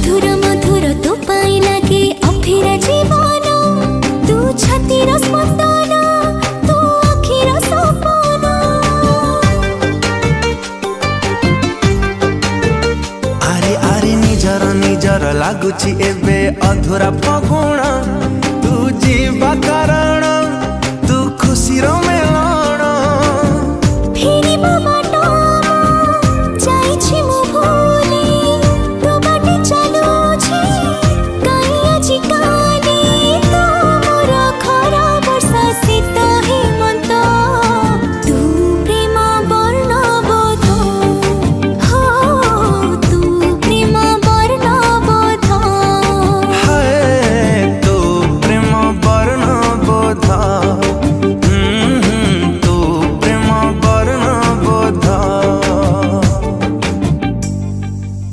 मधुर मधुर तो पाई लगे अफिरा जीवन तू छातीर स्पंदन तू अखिर सपन आरे आरे निजर निजर लागुची एबे अधूरा फगुण तू जीवा कारण